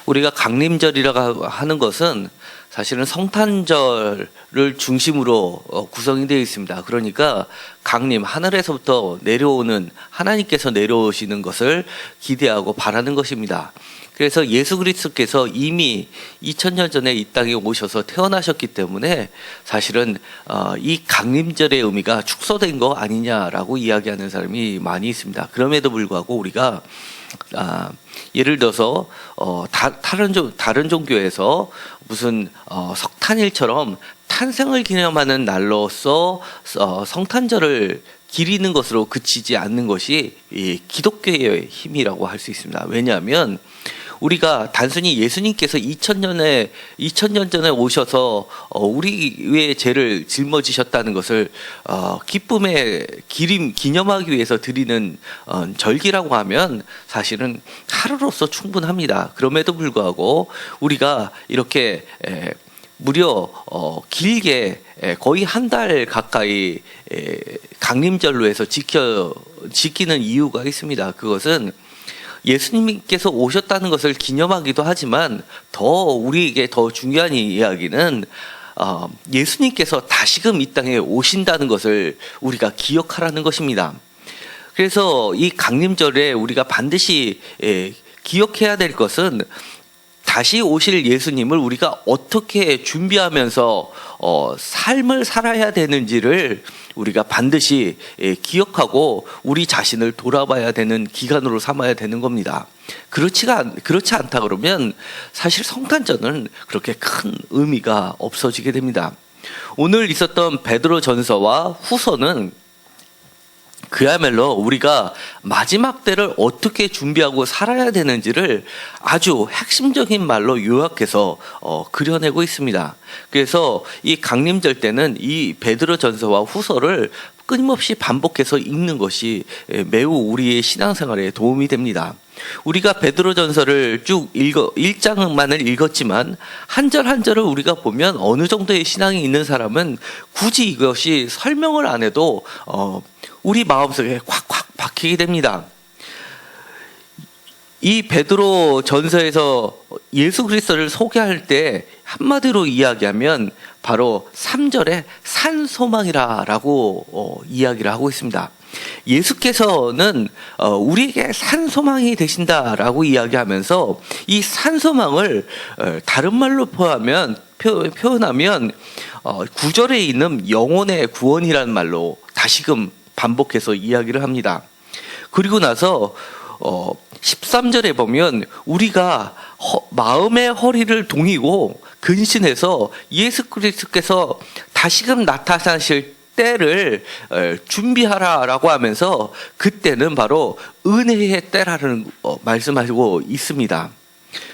우리가 강림절이라고 하는 것은 사실은 성탄절을 중심으로 구성이 되어 있습니다. 그러니까 강림, 하늘에서부터 내려오는, 하나님께서 내려오시는 것을 기대하고 바라는 것입니다. 그래서 예수 그리스도께서 이미 2000년 전에 이 땅에 오셔서 태어나셨기 때문에 사실은 이 강림절의 의미가 축소된 거 아니냐라고 이야기하는 사람이 많이 있습니다. 그럼에도 불구하고 우리가 예를 들어서 다른 종교에서 무슨 석탄일처럼 탄생을 기념하는 날로서 성탄절을 기리는 것으로 그치지 않는 것이 이 기독교의 힘이라고 할 수 있습니다. 왜냐하면 우리가 단순히 예수님께서 2000년 전에 오셔서 우리의 죄를 짊어지셨다는 것을 기쁨의 기념하기 위해서 드리는 절기라고 하면 사실은 하루로서 충분합니다. 그럼에도 불구하고 우리가 이렇게 무려 길게 거의 한 달 가까이 강림절로 해서 지키는 이유가 있습니다. 그것은 예수님께서 오셨다는 것을 기념하기도 하지만 우리에게 더 중요한 이야기는 예수님께서 다시금 이 땅에 오신다는 것을 우리가 기억하라는 것입니다. 그래서 이 강림절에 우리가 반드시 기억해야 될 것은 다시 오실 예수님을 우리가 어떻게 준비하면서 삶을 살아야 되는지를 우리가 반드시 기억하고 우리 자신을 돌아봐야 되는 기간으로 삼아야 되는 겁니다. 그렇지 않다 그러면 사실 성탄절은 그렇게 큰 의미가 없어지게 됩니다. 오늘 있었던 베드로전서와 후서는 그야말로 우리가 마지막 때를 어떻게 준비하고 살아야 되는지를 아주 핵심적인 말로 요약해서 그려내고 있습니다. 그래서 이 강림절 때는 이 베드로전서와 후서를 끊임없이 반복해서 읽는 것이 매우 우리의 신앙생활에 도움이 됩니다. 우리가 베드로전서를 쭉 1장만을 읽었지만 한 절 한 절을 우리가 보면 어느 정도의 신앙이 있는 사람은 굳이 이것이 설명을 안 해도 우리 마음속에 콱콱 박히게 됩니다. 이 베드로전서에서 예수 그리스도를 소개할 때 한마디로 이야기하면 바로 3절에 산소망이라고 이야기를 하고 있습니다. 예수께서는 우리에게 산소망이 되신다라고 이야기하면서 이 산소망을 다른 말로 표현하면 9절에 있는 영혼의 구원이라는 말로 다시금 반복해서 이야기를 합니다. 그리고 나서 13절에 보면 우리가 마음의 허리를 동이고 근신해서 예수 그리스도께서 다시금 나타나실 때를 준비하라라고 하면서 그때는 바로 은혜의 때라는 말씀하고 있습니다.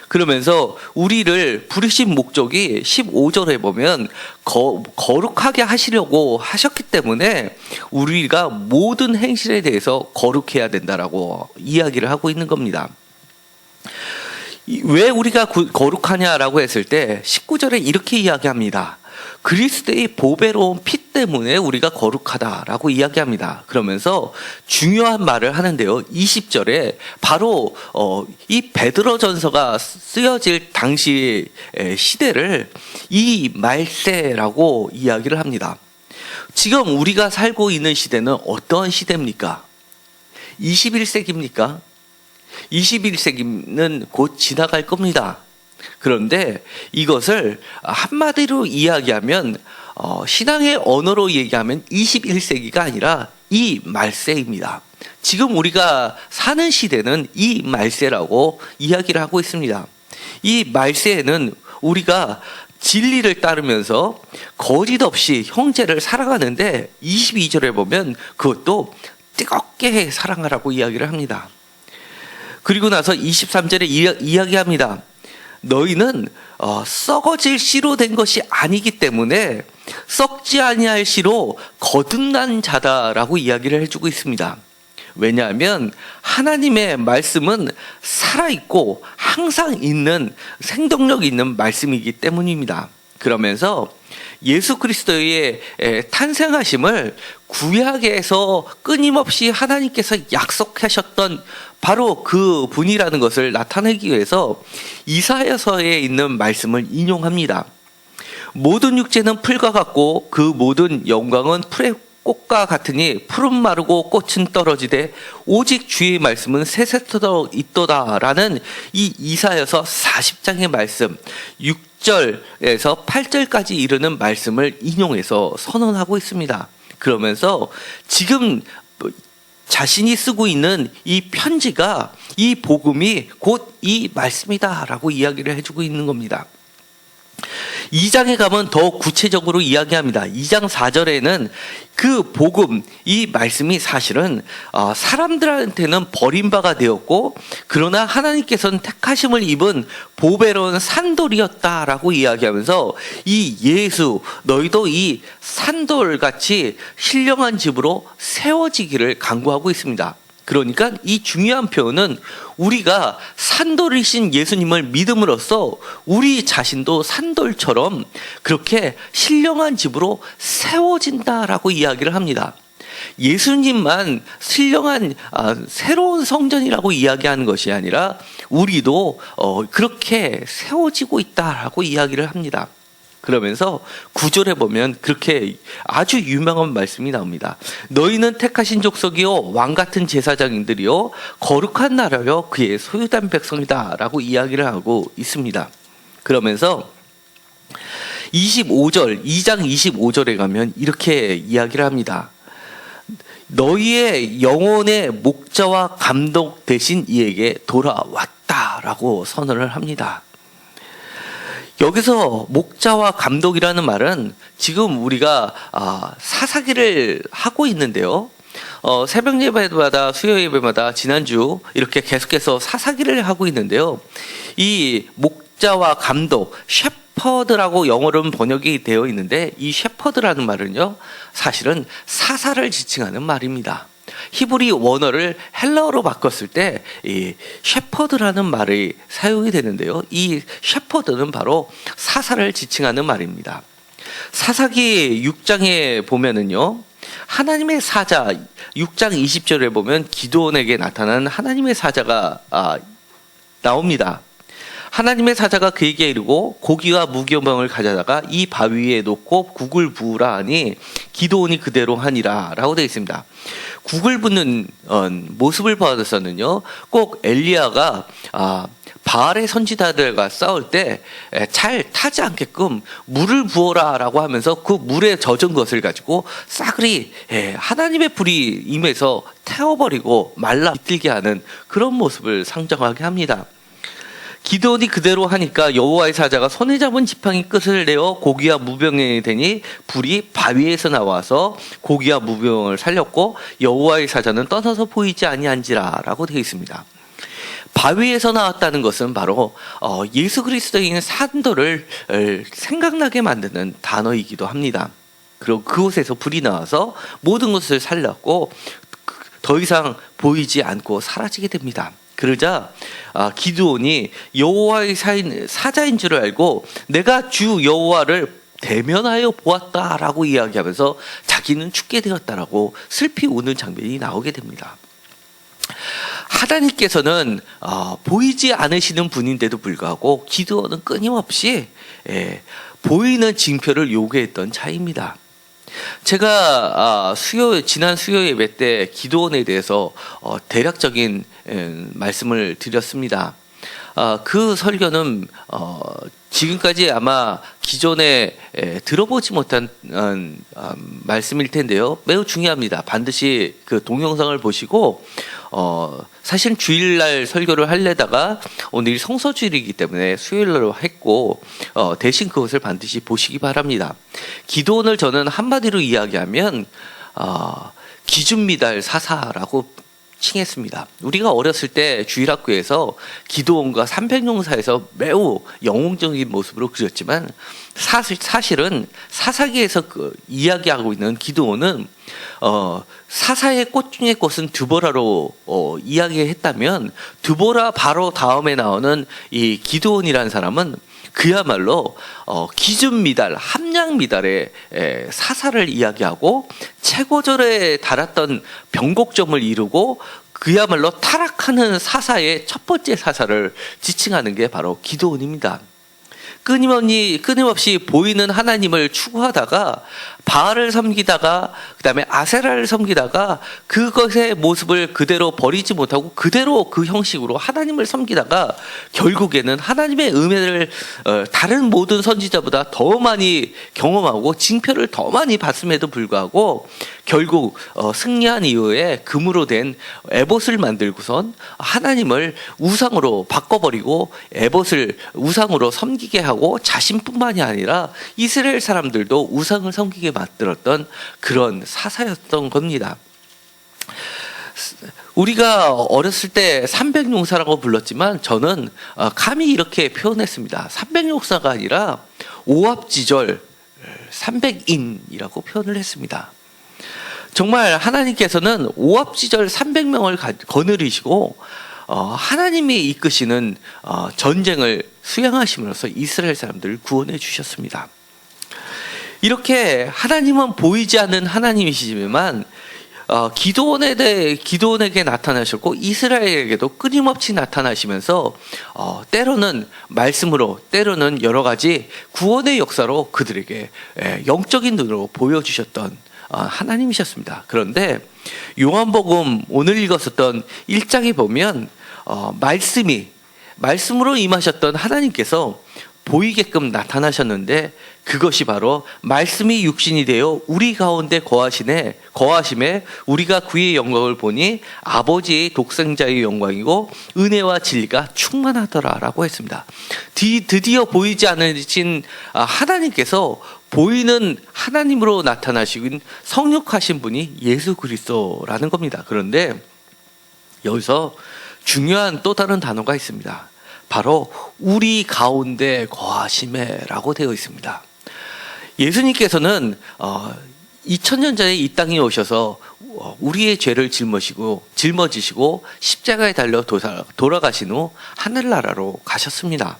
그러면서 우리를 부르신 목적이 15절에 보면 거룩하게 하시려고 하셨기 때문에 우리가 모든 행실에 대해서 거룩해야 된다라고 이야기를 하고 있는 겁니다. 왜 우리가 거룩하냐라고 했을 때 19절에 이렇게 이야기합니다. 그리스도의 보배로운 피 때문에 우리가 거룩하다라고 이야기합니다. 그러면서 중요한 말을 하는데요. 20절에 바로 이 베드로전서가 쓰여질 당시 시대를 이 말세라고 이야기를 합니다. 지금 우리가 살고 있는 시대는 어떠한 시대입니까? 21세기입니까? 21세기는 곧 지나갈 겁니다. 그런데 이것을 한마디로 이야기하면 신앙의 언어로 얘기하면 21세기가 아니라 이 말세입니다. 지금 우리가 사는 시대는 이 말세라고 이야기를 하고 있습니다. 이 말세에는 우리가 진리를 따르면서 거짓 없이 형제를 살아가는데 22절에 보면 그것도 뜨겁게 사랑하라고 이야기를 합니다. 그리고 나서 23절에 이야기합니다. 너희는 썩어질 씨로 된 것이 아니기 때문에 썩지 아니할 씨로 거듭난 자다라고 이야기를 해주고 있습니다. 왜냐하면 하나님의 말씀은 살아있고 항상 있는 생동력 있는 말씀이기 때문입니다. 그러면서 예수 그리스도의 탄생하심을 구약에서 끊임없이 하나님께서 약속하셨던 바로 그 분이라는 것을 나타내기 위해서 이사야서에 있는 말씀을 인용합니다. 모든 육체는 풀과 같고 그 모든 영광은 풀의 꽃과 같으니 풀은 마르고 꽃은 떨어지되 오직 주의 말씀은 세세토록 있도다라는 이 이사야서 40장의 말씀 6절에서 8절까지 이르는 말씀을 인용해서 선언하고 있습니다. 그러면서 지금 자신이 쓰고 있는 이 편지가 이 복음이 곧 이 말씀이다라고 이야기를 해주고 있는 겁니다. 2장에 가면 더 구체적으로 이야기합니다. 2장 4절에는 그 복음, 이 말씀이 사실은 사람들한테는 버림바가 되었고 그러나 하나님께서는 택하심을 입은 보배로운 산돌이었다라고 이야기하면서 이 예수, 너희도 이 산돌같이 신령한 집으로 세워지기를 간구하고 있습니다. 그러니까 이 중요한 표현은 우리가 산돌이신 예수님을 믿음으로써 우리 자신도 산돌처럼 그렇게 신령한 집으로 세워진다라고 이야기를 합니다. 예수님만 신령한 새로운 성전이라고 이야기하는 것이 아니라 우리도 그렇게 세워지고 있다라고 이야기를 합니다. 그러면서 9절에 보면 그렇게 아주 유명한 말씀이 나옵니다. 너희는 택하신 족속이요 왕같은 제사장인들이요 거룩한 나라요 그의 소유된 백성이다 라고 이야기를 하고 있습니다. 그러면서 25절 2장 25절에 가면 이렇게 이야기를 합니다. 너희의 영혼의 목자와 감독 되신 이에게 돌아왔다라고 선언을 합니다. 여기서 목자와 감독이라는 말은 지금 우리가 사사기를 하고 있는데요. 새벽 예배마다 수요 예배마다 지난주 이렇게 계속해서 사사기를 하고 있는데요. 이 목자와 감독, 셰퍼드라고 영어로는 번역이 되어 있는데 이 셰퍼드라는 말은요. 사실은 사사를 지칭하는 말입니다. 히브리 원어를 헬라어로 바꿨을 때 이 셰퍼드라는 말이 사용이 되는데요. 이 셰퍼드는 바로 사사를 지칭하는 말입니다. 사사기 6장에 보면은요. 하나님의 사자 6장 20절에 보면 기드온에게 나타난 하나님의 사자가 나옵니다. 하나님의 사자가 그에게 이르고 고기와 무교병을 가져다가 이 바위 위에 놓고 국을 부으라 하니 기드온이 그대로 하니라 라고 되어 있습니다. 국을 붓는 모습을 봐서는요 꼭 엘리야가 바알의 선지자들과 싸울 때 잘 타지 않게끔 물을 부어라 라고 하면서 그 물에 젖은 것을 가지고 싸그리 하나님의 불이 임해서 태워버리고 말라 비틀게 하는 그런 모습을 상정하게 합니다. 기드온이 그대로 하니까 여호와의 사자가 손에 잡은 지팡이 끝을 내어 고기와 무병에 대니 불이 바위에서 나와서 고기와 무병을 살렸고 여호와의 사자는 떠나서 보이지 아니한지라라고 되어 있습니다. 바위에서 나왔다는 것은 바로 예수 그리스도인 산돌을 생각나게 만드는 단어이기도 합니다. 그리고 그곳에서 불이 나와서 모든 것을 살렸고 더 이상 보이지 않고 사라지게 됩니다. 그러자 기드온이 여호와의 사자인 줄 알고 내가 주 여호와를 대면하여 보았다라고 이야기하면서 자기는 죽게 되었다라고 슬피 우는 장면이 나오게 됩니다. 하나님께서는 보이지 않으시는 분인데도 불구하고 기드온은 끊임없이 보이는 징표를 요구했던 자입니다. 제가 지난 수요 예배 때 기드온에 대해서 대략적인 말씀을 드렸습니다. 그 설교는 지금까지 아마 기존에 들어보지 못한 말씀일 텐데요. 매우 중요합니다. 반드시 그 동영상을 보시고 사실 주일날 설교를 하려다가 오늘이 성서주일이기 때문에 수요일로 했고 대신 그것을 반드시 보시기 바랍니다. 기드온을 저는 한마디로 이야기하면 기준미달 사사라고 칭했습니다. 우리가 어렸을 때 주일학교에서 기드온과 삼백용사에서 매우 영웅적인 모습으로 그렸지만 사실은 사사기에서 이야기하고 있는 기드온은 사사의 꽃 중의 꽃은 드보라로 이야기했다면 드보라 바로 다음에 나오는 이 기드온이라는 사람은 그야말로 기준 미달, 함량 미달의 사사를 이야기하고 최고절에 달았던 변곡점을 이루고 그야말로 타락하는 사사의 첫 번째 사사를 지칭하는 게 바로 기드온입니다. 끊임없이 보이는 하나님을 추구하다가 바알을 섬기다가 그다음에 아세라를 섬기다가 그것의 모습을 그대로 버리지 못하고 그대로 그 형식으로 하나님을 섬기다가 결국에는 하나님의 은혜를 다른 모든 선지자보다 더 많이 경험하고 징표를 더 많이 받음에도 불구하고 결국 승리한 이후에 금으로 된 에봇을 만들고선 하나님을 우상으로 바꿔버리고 에봇을 우상으로 섬기게 하고 자신뿐만이 아니라 이스라엘 사람들도 우상을 섬기게 만들었던 그런 사사였던 겁니다. 우리가 어렸을 때 300용사라고 불렀지만 저는 감히 이렇게 표현했습니다. 300용사가 아니라 오합지졸 300인이라고 표현을 했습니다. 정말 하나님께서는 오합지졸 300명을 거느리시고 하나님이 이끄시는 전쟁을 수행하심으로써 이스라엘 사람들을 구원해 주셨습니다. 이렇게 하나님은 보이지 않는 하나님이시지만 기드온에게 나타나셨고 이스라엘에게도 끊임없이 나타나시면서 때로는 말씀으로 때로는 여러 가지 구원의 역사로 그들에게 영적인 눈으로 보여주셨던 하나님이셨습니다. 그런데 요한복음 오늘 읽었었던 1장에 보면 말씀으로 임하셨던 하나님께서 보이게끔 나타나셨는데 그것이 바로 말씀이 육신이 되어 우리 가운데 거하심에 우리가 그의 영광을 보니 아버지의 독생자의 영광이고 은혜와 진리가 충만하더라라고 했습니다. 드디어 보이지 않으신 하나님께서 보이는 하나님으로 나타나신 성육하신 분이 예수 그리스도라는 겁니다. 그런데 여기서 중요한 또 다른 단어가 있습니다. 바로 우리 가운데 거하심에라고 되어 있습니다. 예수님께서는 2000년 전에 이 땅에 오셔서 우리의 죄를 짊어지시고 십자가에 달려 돌아가신 후 하늘나라로 가셨습니다.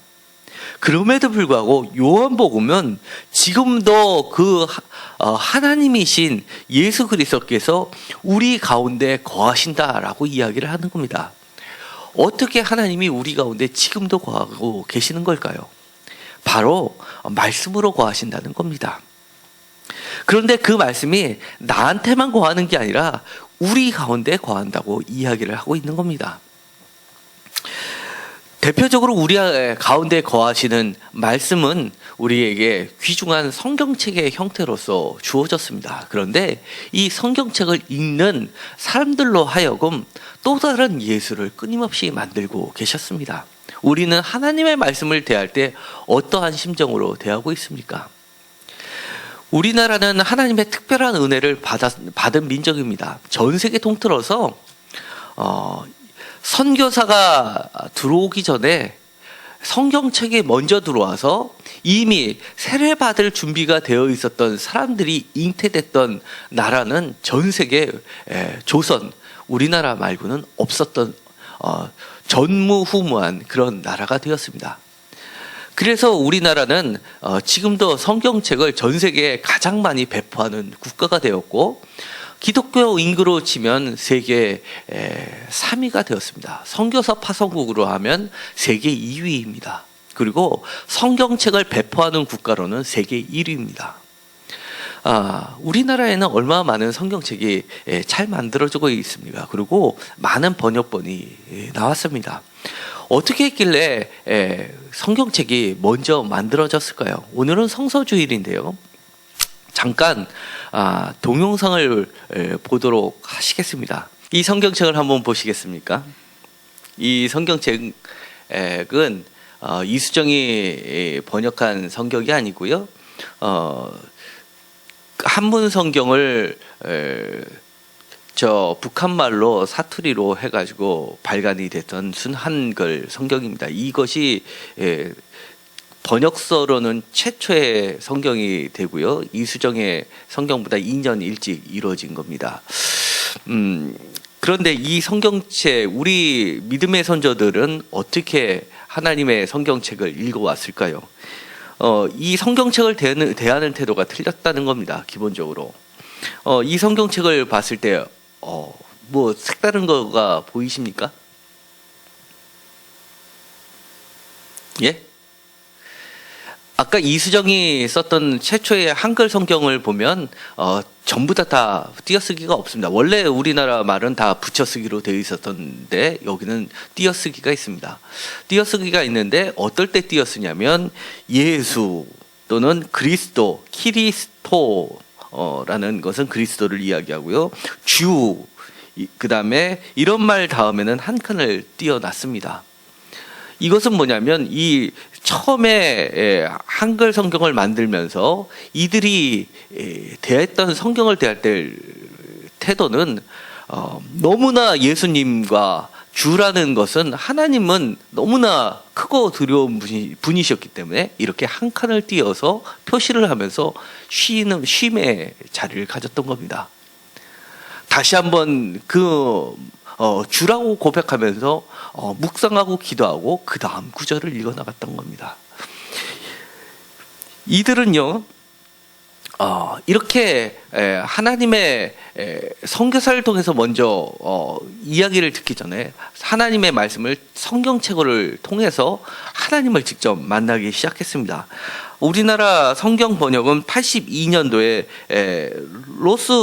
그럼에도 불구하고 요한복음은 지금도 그 하나님이신 예수 그리스도께서 우리 가운데 거하신다라고 이야기를 하는 겁니다. 어떻게 하나님이 우리 가운데 지금도 거하고 계시는 걸까요? 바로 말씀으로 거하신다는 겁니다. 그런데 그 말씀이 나한테만 거하는 게 아니라 우리 가운데 거한다고 이야기를 하고 있는 겁니다. 대표적으로 우리 가운데 거하시는 말씀은 우리에게 귀중한 성경책의 형태로서 주어졌습니다. 그런데 이 성경책을 읽는 사람들로 하여금 또 다른 예수를 끊임없이 만들고 계셨습니다. 우리는 하나님의 말씀을 대할 때 어떠한 심정으로 대하고 있습니까? 우리나라는 하나님의 특별한 은혜를 받은 민족입니다. 전 세계 통틀어서 선교사가 들어오기 전에 성경책이 먼저 들어와서 이미 세례받을 준비가 되어 있었던 사람들이 잉태됐던 나라는 전 세계 조선, 우리나라 말고는 없었던 전무후무한 그런 나라가 되었습니다. 그래서 우리나라는 지금도 성경책을 전 세계에 가장 많이 배포하는 국가가 되었고 기독교 인구로 치면 세계 3위가 되었습니다. 선교사 파송국으로 하면 세계 2위입니다. 그리고 성경책을 배포하는 국가로는 세계 1위입니다. 우리나라에는 얼마나 많은 성경책이 잘 만들어지고 있습니까? 그리고 많은 번역본이 나왔습니다. 어떻게 했길래 성경책이 먼저 만들어졌을까요? 오늘은 성서주일인데요. 잠깐 동영상을 보도록 하시겠습니다. 이 성경책을 한번 보시겠습니까? 이 성경책은 이수정이 번역한 성경이 아니고요. 한문 성경을 북한말로 사투리로 해가지고 발간이 됐던 순한글 성경입니다. 이것이 번역서로는 최초의 성경이 되고요. 이수정의 성경보다 2년 일찍 이루어진 겁니다. 그런데 이 성경책, 우리 믿음의 선조들은 어떻게 하나님의 성경책을 읽어왔을까요? 이 성경책을 대하는 태도가 틀렸다는 겁니다. 기본적으로. 이 성경책을 봤을 때, 뭐 색다른 거가 보이십니까? 예? 아까 이수정이 썼던 최초의 한글 성경을 보면 전부 다 띄어쓰기가 없습니다. 원래 우리나라 말은 다 붙여쓰기로 되어 있었던데 여기는 띄어쓰기가 있습니다. 띄어쓰기가 있는데 어떨 때 띄어쓰냐면 예수 또는 그리스도, 키리스토라는 것은 그리스도를 이야기하고요. 주, 그 다음에 이런 말 다음에는 한 칸을 띄어놨습니다. 이것은 뭐냐면 이 처음에 한글 성경을 만들면서 이들이 대했던 성경을 대할 때 태도는 너무나 예수님과 주라는 것은 하나님은 너무나 크고 두려운 분이셨기 때문에 이렇게 한 칸을 띄어서 표시를 하면서 쉼의 자리를 가졌던 겁니다. 다시 한번 주라고 고백하면서 묵상하고 기도하고 그 다음 구절을 읽어나갔던 겁니다. 이들은요, 이렇게 하나님의 선교사를 통해서 먼저 이야기를 듣기 전에 하나님의 말씀을 성경책을 통해서 하나님을 직접 만나기 시작했습니다. 우리나라 성경 번역은 82년도에 로스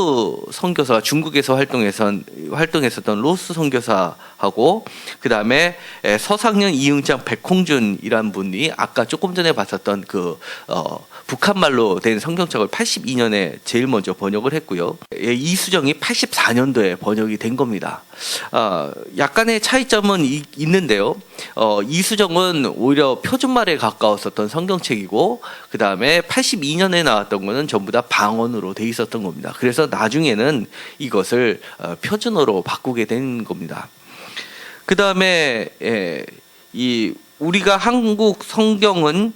선교사, 중국에서 활동했었던 로스 선교사하고 그 다음에 서상현, 이응장, 백홍준이란 분이 아까 조금 전에 봤었던 북한말로 된 성경책을 82년에 제일 먼저 번역을 했고요. 이수정이 84년도에 번역이 된 겁니다. 약간의 차이점은 있는데요. 이수정은 오히려 표준말에 가까웠었던 성경책이고 그 다음에 82년에 나왔던 거는 전부 다 방언으로 돼 있었던 겁니다. 그래서 나중에는 이것을 표준어로 바꾸게 된 겁니다. 그 다음에 우리가 한국 성경은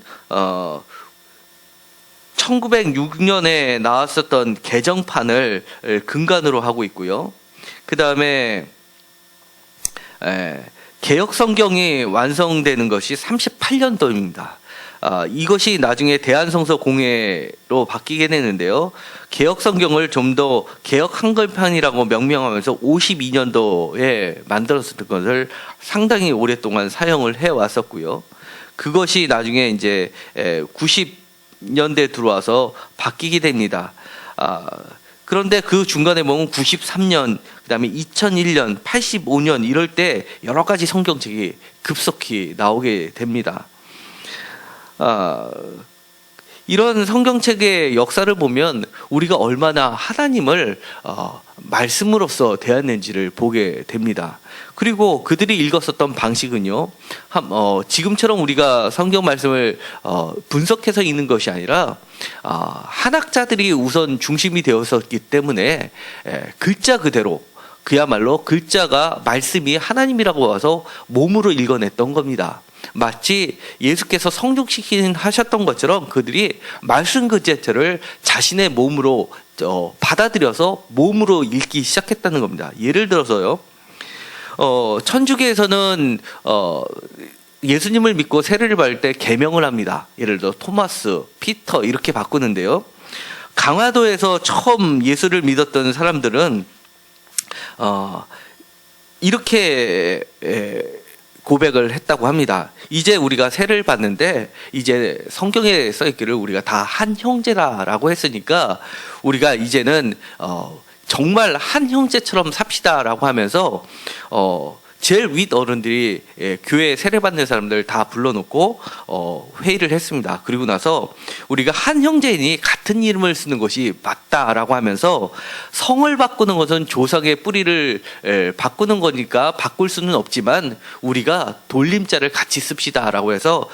1906년에 나왔었던 개정판을 근간으로 하고 있고요. 그 다음에 개역 성경이 완성되는 것이 38년도입니다. 이것이 나중에 대한성서 공회로 바뀌게 되는데요. 개역 성경을 좀 더 개역 한글판이라고 명명하면서 52년도에 만들었었던 것을 상당히 오랫동안 사용을 해왔었고요. 그것이 나중에 이제 90년대 들어와서 바뀌게 됩니다. 그런데 그 중간에 보면 93년, 그 다음에 2001년, 85년 이럴 때 여러 가지 성경책이 급속히 나오게 됩니다. 이런 성경책의 역사를 보면 우리가 얼마나 하나님을 말씀으로서 대했는지를 보게 됩니다. 그리고 그들이 읽었었던 방식은요, 지금처럼 우리가 성경 말씀을 분석해서 읽는 것이 아니라 한학자들이 우선 중심이 되었었기 때문에 글자 그대로, 그야말로 글자가 말씀이 하나님이라고 와서 몸으로 읽어냈던 겁니다. 마치 예수께서 성육시킨 하셨던 것처럼 그들이 말씀 그 자체를 자신의 몸으로 받아들여서 몸으로 읽기 시작했다는 겁니다. 예를 들어서요, 천주교에서는 예수님을 믿고 세례를 받을 때 계명을 합니다. 예를 들어 토마스, 피터 이렇게 바꾸는데요. 강화도에서 처음 예수를 믿었던 사람들은 이렇게 고백을 했다고 합니다. 이제 우리가 세례를 받는데 이제 성경에 써있기를 우리가 다 한 형제라라고 했으니까 우리가 이제는 정말 한 형제처럼 삽시다라고 하면서 제일 윗 어른들이 교회 세례받는 사람들 다 불러놓고 회의를 했습니다. 그리고 나서 우리가 한 형제이니 같은 이름을 쓰는 것이 맞다라고 하면서 성을 바꾸는 것은 조상의 뿌리를 바꾸는 거니까 바꿀 수는 없지만 우리가 돌림자를 같이 씁시다라고 해서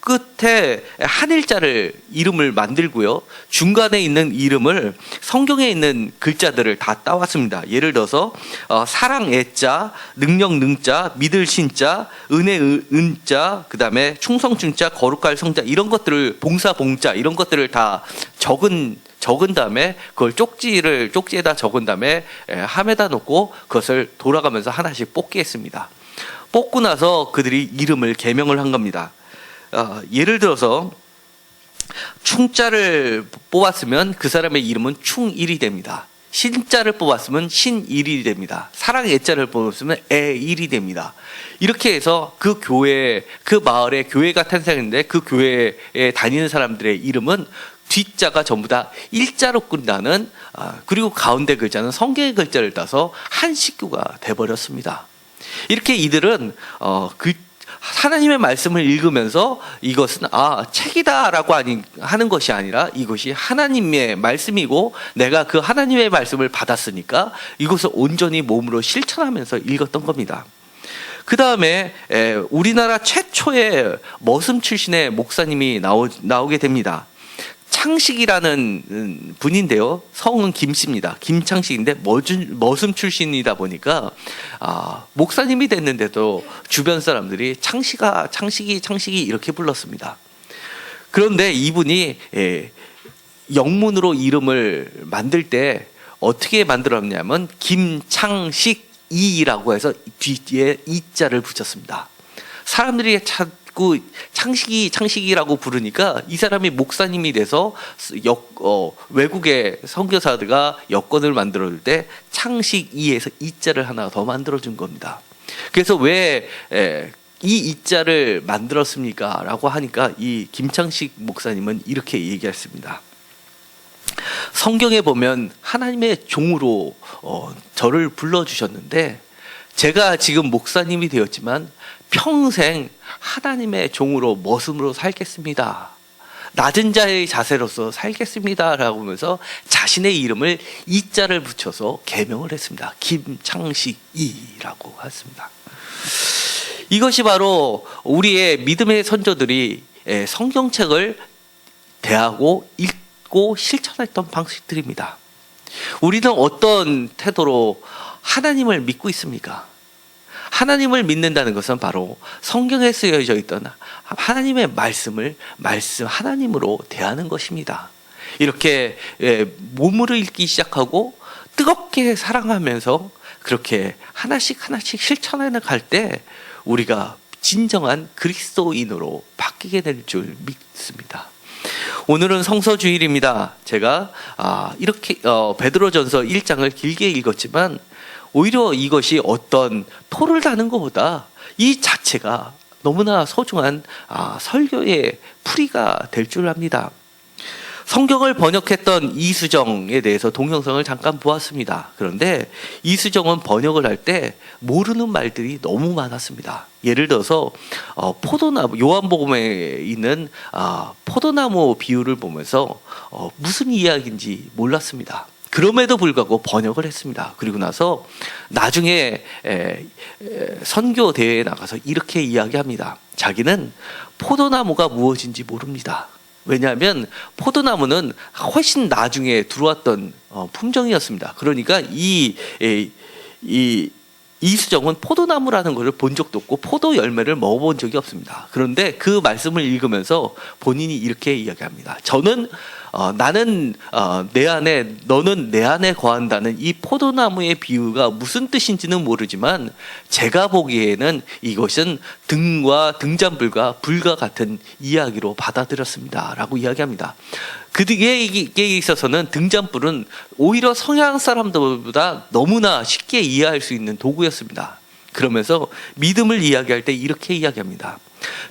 끝에 한일자를 이름을 만들고요. 중간에 있는 이름을 성경에 있는 글자들을 다 따왔습니다. 예를 들어서 사랑 애자, 능력 능자, 믿을 신자, 은혜 은자, 그 다음에 충성 충자, 거룩할 성자 이런 것들을 봉사 봉자 이런 것들을 다 적은 적은 다음에 그걸 쪽지에다 적은 다음에 함에다 놓고 그것을 돌아가면서 하나씩 뽑게 했습니다. 뽑고 나서 그들이 이름을 개명을 한 겁니다. 예를 들어서 충자를 뽑았으면 그 사람의 이름은 충일이 됩니다. 신자를 뽑았으면 신일이 됩니다. 사랑 애자를 뽑았으면 애일이 됩니다. 이렇게 해서 그 교회, 그 마을에 교회가 탄생했는데 그 교회에 다니는 사람들의 이름은 뒷자가 전부 다 일자로 끝나는, 그리고 가운데 글자는 성경의 글자를 따서 한 식구가 돼버렸습니다. 이렇게 이들은 하나님의 말씀을 읽으면서 이것은 책이다라고 하는 것이 아니라 이것이 하나님의 말씀이고 내가 그 하나님의 말씀을 받았으니까 이것을 온전히 몸으로 실천하면서 읽었던 겁니다. 그 다음에 우리나라 최초의 머슴 출신의 목사님이 나오게 됩니다. 창식이라는 분인데요. 성은 김씨입니다. 김창식인데 머슴 출신이다 보니까 목사님이 됐는데도 주변 사람들이 창식이 이렇게 불렀습니다. 그런데 이분이 영문으로 이름을 만들 때 어떻게 만들었냐면 김창식이라고 해서 뒤에 이자를 붙였습니다. 사람들이 자꾸 창식이라고 부르니까 이 사람이 목사님이 돼서 외국의 선교사들과 여권을 만들어줄 때 창식이에서 이자를 하나 더 만들어준 겁니다. 그래서 왜 이 이자를 만들었습니까? 라고 하니까 이 김창식 목사님은 이렇게 얘기했습니다. 성경에 보면 하나님의 종으로 저를 불러주셨는데 제가 지금 목사님이 되었지만 평생 하나님의 종으로 머슴으로 살겠습니다. 낮은 자의 자세로서 살겠습니다. 라고 하면서 자신의 이름을 이자를 붙여서 개명을 했습니다. 김창식이라고 했습니다. 이것이 바로 우리의 믿음의 선조들이 성경책을 대하고 읽고 실천했던 방식들입니다. 우리는 어떤 태도로 하나님을 믿고 있습니까? 하나님을 믿는다는 것은 바로 성경에 쓰여져 있던 하나님의 말씀을 하나님으로 대하는 것입니다. 이렇게 몸으로 읽기 시작하고 뜨겁게 사랑하면서 그렇게 하나씩 실천해 나갈 때 우리가 진정한 그리스도인으로 바뀌게 될 줄 믿습니다. 오늘은 성서주일입니다. 제가 이렇게 베드로전서 1장을 길게 읽었지만 오히려 이것이 어떤 토를 다는 것보다 이 자체가 너무나 소중한 설교의 풀이가 될 줄 압니다. 성경을 번역했던 이수정에 대해서 동영상을 잠깐 보았습니다. 그런데 이수정은 번역을 할 때 모르는 말들이 너무 많았습니다. 예를 들어서 포도나무, 요한복음에 있는 포도나무 비유를 보면서 무슨 이야기인지 몰랐습니다. 그럼에도 불구하고 번역을 했습니다. 그리고 나서 나중에 선교 대회에 나가서 이렇게 이야기합니다. 자기는 포도나무가 무엇인지 모릅니다. 왜냐하면 포도나무는 훨씬 나중에 들어왔던 품종이었습니다. 그러니까 이수정은 포도나무라는 것을 본 적도 없고 포도 열매를 먹어본 적이 없습니다. 그런데 그 말씀을 읽으면서 본인이 이렇게 이야기합니다. 나는 내 안에, 너는 내 안에 거한다는 이 포도나무의 비유가 무슨 뜻인지는 모르지만 제가 보기에는 이것은 등잔불과 불과 같은 이야기로 받아들였습니다. 라고 이야기합니다. 그에게 있어서는 등잔불은 오히려 서양 사람들보다 너무나 쉽게 이해할 수 있는 도구였습니다. 그러면서 믿음을 이야기할 때 이렇게 이야기합니다.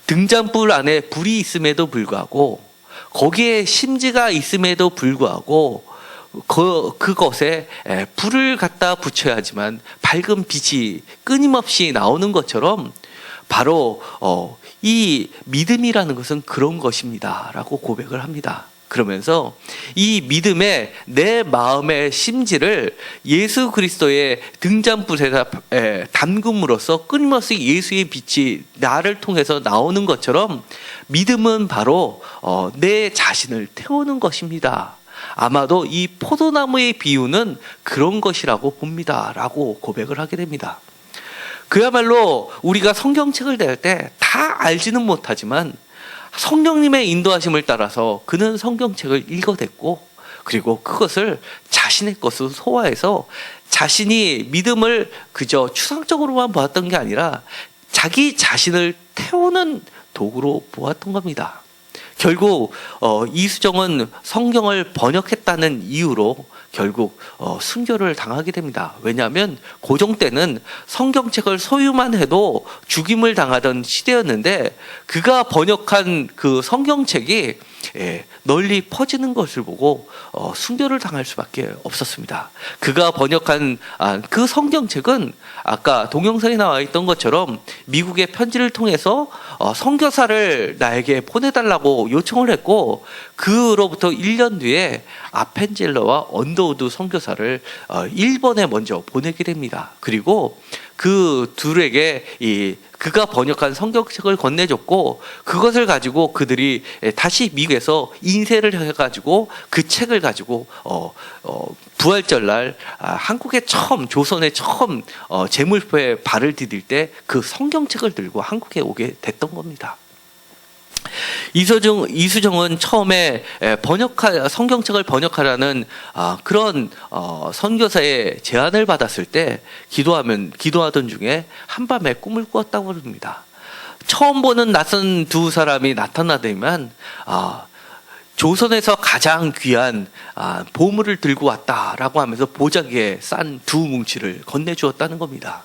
등잔불 안에 불이 있음에도 불구하고 거기에 심지가 있음에도 불구하고 그것에 불을 갖다 붙여야지만 밝은 빛이 끊임없이 나오는 것처럼 바로 이 믿음이라는 것은 그런 것입니다. 라고 고백을 합니다. 그러면서 이 믿음의 내 마음의 심지를 예수 그리스도의 등잔불에다 담금으로써 끊임없이 예수의 빛이 나를 통해서 나오는 것처럼 믿음은 바로 내 자신을 태우는 것입니다. 아마도 이 포도나무의 비유는 그런 것이라고 봅니다. 라고 고백을 하게 됩니다. 그야말로 우리가 성경책을 낼 때 다 알지는 못하지만 성령님의 인도하심을 따라서 그는 성경책을 읽어댔고 그리고 그것을 자신의 것으로 소화해서 자신이 믿음을 그저 추상적으로만 보았던 게 아니라 자기 자신을 태우는 도구로 보았던 겁니다. 결국 이수정은 성경을 번역했다는 이유로 결국 순교를 당하게 됩니다. 왜냐하면 고종 때는 성경책을 소유만 해도 죽임을 당하던 시대였는데 그가 번역한 그 성경책이 널리 퍼지는 것을 보고 순교를 당할 수밖에 없었습니다. 그가 번역한 그 성경책은 아까 동영상에 나와 있던 것처럼 미국의 편지를 통해서 선교사를 나에게 보내달라고 요청을 했고, 그로부터 1년 뒤에 아펜젤러와 언더우드 선교사를 일본에 먼저 보내게 됩니다. 그리고 그 둘에게 그가 번역한 성경책을 건네줬고, 그것을 가지고 그들이 다시 미국에서 인쇄를 해가지고 그 책을 가지고 부활절날 한국에 처음, 조선에 처음 제물포에 발을 디딜 때 그 성경책을 들고 한국에 오게 됐던 겁니다. 이수정은 처음에 성경책을 번역하라는 그런 선교사의 제안을 받았을 때 기도하던 중에 한밤에 꿈을 꾸었다고 합니다. 처음 보는 낯선 두 사람이 나타나더니만 조선에서 가장 귀한 보물을 들고 왔다라고 하면서 보자기에 싼 두 뭉치를 건네주었다는 겁니다.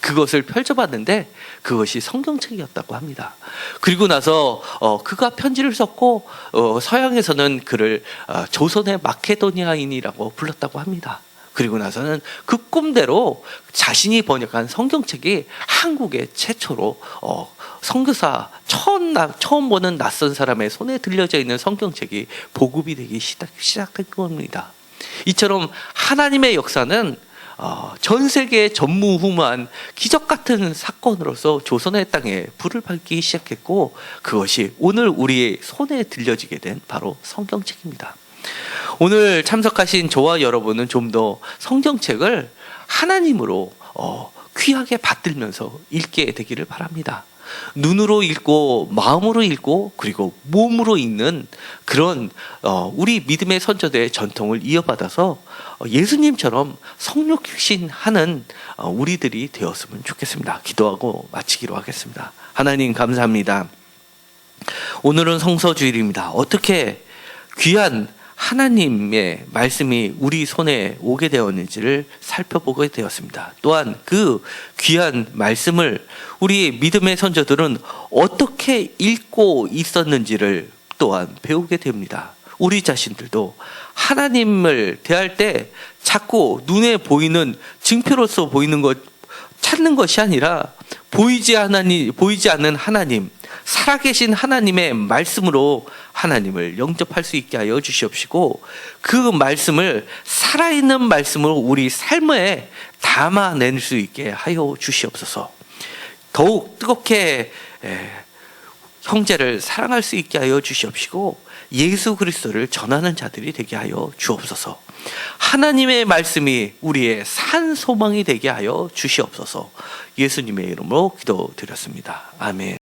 그것을 펼쳐봤는데 그것이 성경책이었다고 합니다. 그리고 나서 그가 편지를 썼고 서양에서는 그를 조선의 마케도니아인이라고 불렀다고 합니다. 그리고 나서는 그 꿈대로 자신이 번역한 성경책이 한국의 최초로 선교사 처음 보는 낯선 사람의 손에 들려져 있는 성경책이 보급이 되기 시작한 겁니다. 이처럼 하나님의 역사는 전 세계에 전무후무한 기적 같은 사건으로서 조선의 땅에 불을 밝히기 시작했고, 그것이 오늘 우리의 손에 들려지게 된 바로 성경책입니다. 오늘 참석하신 저와 여러분은 좀 더 성경책을 하나님으로 귀하게 받들면서 읽게 되기를 바랍니다. 눈으로 읽고 마음으로 읽고 그리고 몸으로 읽는 그런 우리 믿음의 선조들의 전통을 이어받아서 예수님처럼 성육신하는 우리들이 되었으면 좋겠습니다. 기도하고 마치기로 하겠습니다. 하나님 감사합니다. 오늘은 성서주일입니다. 어떻게 귀한 하나님의 말씀이 우리 손에 오게 되었는지를 살펴보게 되었습니다. 또한 그 귀한 말씀을 우리 믿음의 선조들은 어떻게 읽고 있었는지를 또한 배우게 됩니다. 우리 자신들도 하나님을 대할 때 자꾸 눈에 보이는 증표로서 보이는 것 찾는 것이 아니라 보이지 않는 하나님, 살아계신 하나님의 말씀으로 하나님을 영접할 수 있게 하여 주시옵시고, 그 말씀을 살아있는 말씀으로 우리 삶에 담아낼 수 있게 하여 주시옵소서. 더욱 뜨겁게 형제를 사랑할 수 있게 하여 주시옵시고, 예수 그리스도를 전하는 자들이 되게 하여 주옵소서. 하나님의 말씀이 우리의 산 소망이 되게 하여 주시옵소서. 예수님의 이름으로 기도드렸습니다. 아멘.